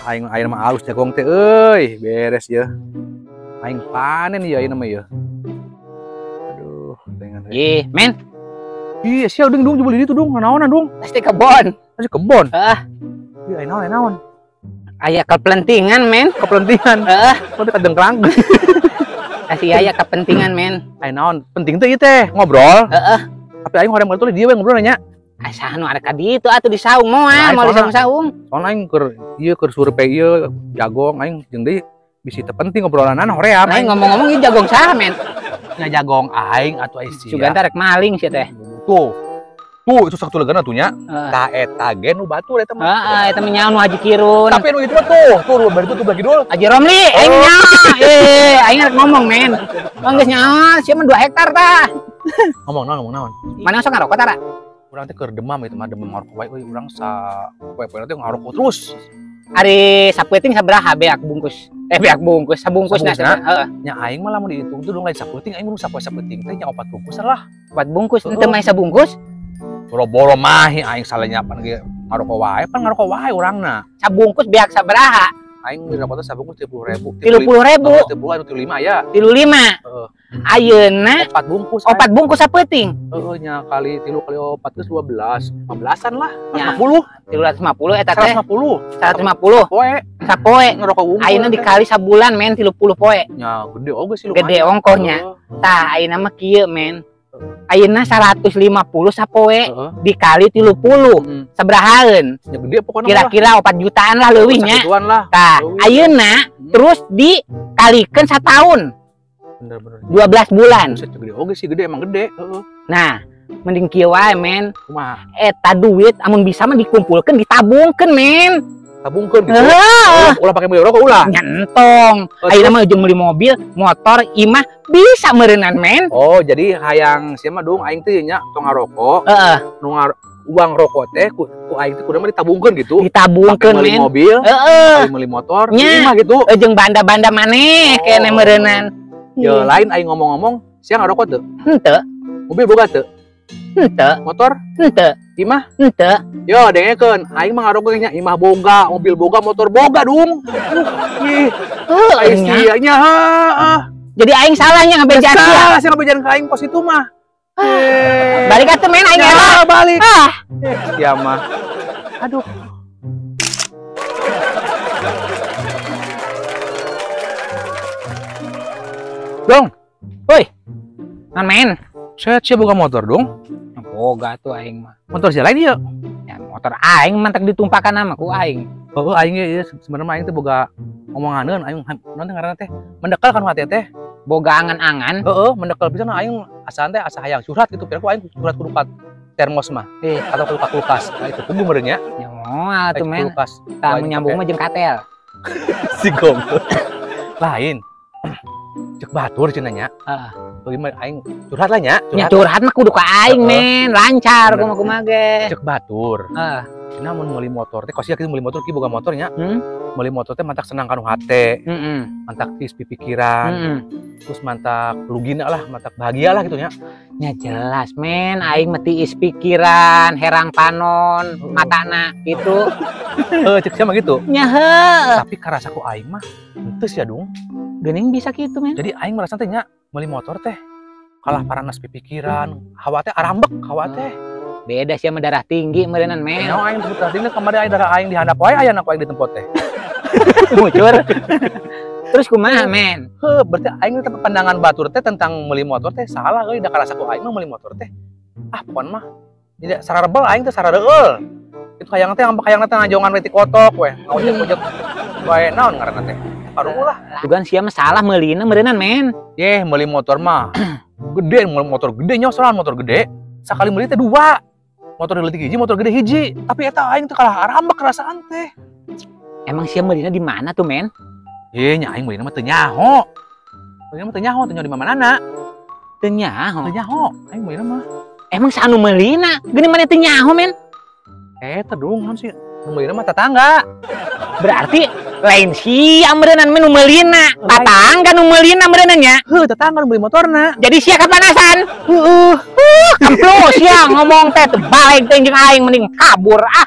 Aing mah halus jagong teh euy, beres ya. Aing panen ya ieu mah ya. Aduh, dengan. Ih, men. Iya, sia ding dong jebul itu dong, naonan dong. Pasti kebon. Masih kebon. Heeh. Iya, naon. Aya kepentingan, men. Kepentingan. Heeh. Kok teh kadengkrang. Kasih aya kepentingan, men. Aing naon? Penting teh ieu teh, ngobrol. Heeh. Tapi aing horeng betul dia we ngobrol nya. Asa nu ada ka ditu atuh di saung moal, mau di saung-saung. Soalnya aing keur survei ieu jagong aing jeung deui bisi teu penting ngobrolanan hoream. Aing ngomong-ngomong ieu jagong saha, men? Nya jagong aing atuh isi. Sugan rek maling sia teh. Tuh itu satu legana tuh nya. Tah eta ge nu batur eta mah. Heeh, eta mah nyaon nu Haji Kirun. Tapi nu itu mah tuh bari tutup lagi dul. Haji Romli, aing nya. Aing rek ngomong, men. Manggeus nya, sia mah 2 hektar tah. Ngomong naon. Mana sok ngarokok tara? Urang teh keur demam itu mah demam ngarokok wae euy urang poe-poe teh ngarokok terus. Ari sapeuting sabaraha beak bungkus? Beak bungkus, sabungkusna cenah. Heeh. Nya aing mah lamun dihitung tuh dong lain sapeuting aing mun sapoe sapeuting teh nya 4 bungkusan lah. 4 bungkus henteu mah sabungkus. Boro-boro mah aing salah nyapan ge ngarokok wae urangna. Sabungkus beak sabaraha? Aing ngarokok teh sabungkus 30.000. 30.000. 35 ya. 35. Heeh. Ayeuna 4 bungkus. 4 bungkus sapeuting. Heeh nya kali 3 kali 4 geus 12. 15-an lah. Ya. 50. 350 eta teh. 150. 150. Poe. Sapoe. Ngerokok unggul. Ayeuna dikali sabulan, men, 30 poe. Nya gede oge sih lumayan. Gede ongkohnya. Tah ayeuna mah kieu, men. Ayeuna 150 sapoe dikali 30. Sabarahaeun? Ya gede pokoknya. Kira-kira 4 jutaan lah leuwih nya. Tah, ayeuna terus dikalikeun sataun. Bener. 12 bulan. Gede oge sih, gede emang gede. Nah, mending kieu wae, men. Kumaha? Eta duit amun bisa mah dikumpulkeun, ditabungkeun, men. Tabungkeun gitu. Ulah pakai beli rokok ulah. Nyentong. Ayeuna mah ujung beli mobil, motor, imah bisa meureunnan, men. Oh, jadi hayang sia mah dong aing teh nya tong ngarokok. Heeh. Nu uang rokok teh ku aing teh kudu mah ditabungkeun gitu. Ditabungkeun, men. Beli mobil, beli motor, imah gitu. Jeung banda-banda maneh kene meureunnan. Ya lain aing ngomong-ngomong, sia ngarokok teu? Henteu. Mobil boga teu? Henteu. Motor? Henteu. Imah? Henteu. Yo dengekeun, aing mah ngarokok nya imah boga, mobil boga, motor boga dong. Ih. Aing sia nya Jadi aing salahnya ngabejaan sia. Salah sia ngabejaan ka aing pos itu mah. Balik atuh, men, aing elak. Balik. Sia mah. Aduh. Dong. Woi. Naon, men? Saya boga motor dong. Boga tuh aing mah. Motor sia lain ieu. Ya motor aing mantek ditumpakan sama ku aing. Oh, aing ieu sebenarnya aing teh boga omonganeun aing naon teh ngaranna teh mendekal kan hati teh. Boga angan-angan. Heeh, mendekal pisan aing asaan teh asa hayang curhat gitu. Pira ku aing curhat kudu ka termos mah. Atau kudu ka kulkas. Nah itu kudu meureun nya. Ya moal tuh, men. Kulkas. Tah menyambung mah jeung katel. Si goblok. Lain. Cek batur cenah nya. Heeh. Bagaimana aing curhat lah nya. Ya curhat mah kudu ka aing, men. Lancar kumaha ge. Cek batur. Heeh. Cenah mun meuli motor teh kosia kitu meuli motor ki boga motor nya. Meuli motor teh mantak senang kanu hate. Mantak tis pipikiran. Terus mantak lugina lah, mantak bahagia lah gitu nya. Ya jelas, men. Aing mah tiis pikiran, herang panon, matana gitu. Cek sia mah gitu. Nya heuh. Tapi karasa ku aing mah henteu sia dong. Geuning bisa gitu, men. Jadi aing merasa teh nya meuli motor teh kalah paranas pipikiran, hawa teh arambek hawa teh. Beda sih sama darah tinggi meureunnan, men. Nyawa aing teh darah tinggi kamari aing darah aing di handap wae aya ku aing di tempat teh. Mucur. Terus kumaha, men? Berarti aing teh pandangan batur teh tentang meuli motor teh salah euy da karasa ku aing mah meuli motor teh. Pokon mah tidak sararebel aing teh sarareul. Itu hayang teh ambek hayang teh ngajongan we ti kotok we. Ngojek-ngojek wae naon ngaranna teh. Paruh lah. Tugan sia mah salah meulina meureunnan, men. Meuli motor mah gede, motor gede nyosolan motor gede. Sakali meuli teh 2. Motor leutik hiji, motor gede hiji. Tapi eta aing teh kalah arambek rasaan teh. Emang sia meulina di mana tuh, men? Nya aing meulina mah teu nyaho. Meulina mah teu nyaho, teu nyaho di manana. Teu nyaho. Teu nyaho, aing meulina mah. Emang sanu meulina? Geuning mana teu nyaho, men? Eta dong naon sih? Nu meulina mah tetangga. Berarti lain sia meureunnan nu meulina. Tatangga nu meulina meureunnan nya. Tetangga nu meuli motorna. Jadi sia kapanasan? Kamplos ya ngomong teh balik teh jeung aing mending kabur ah.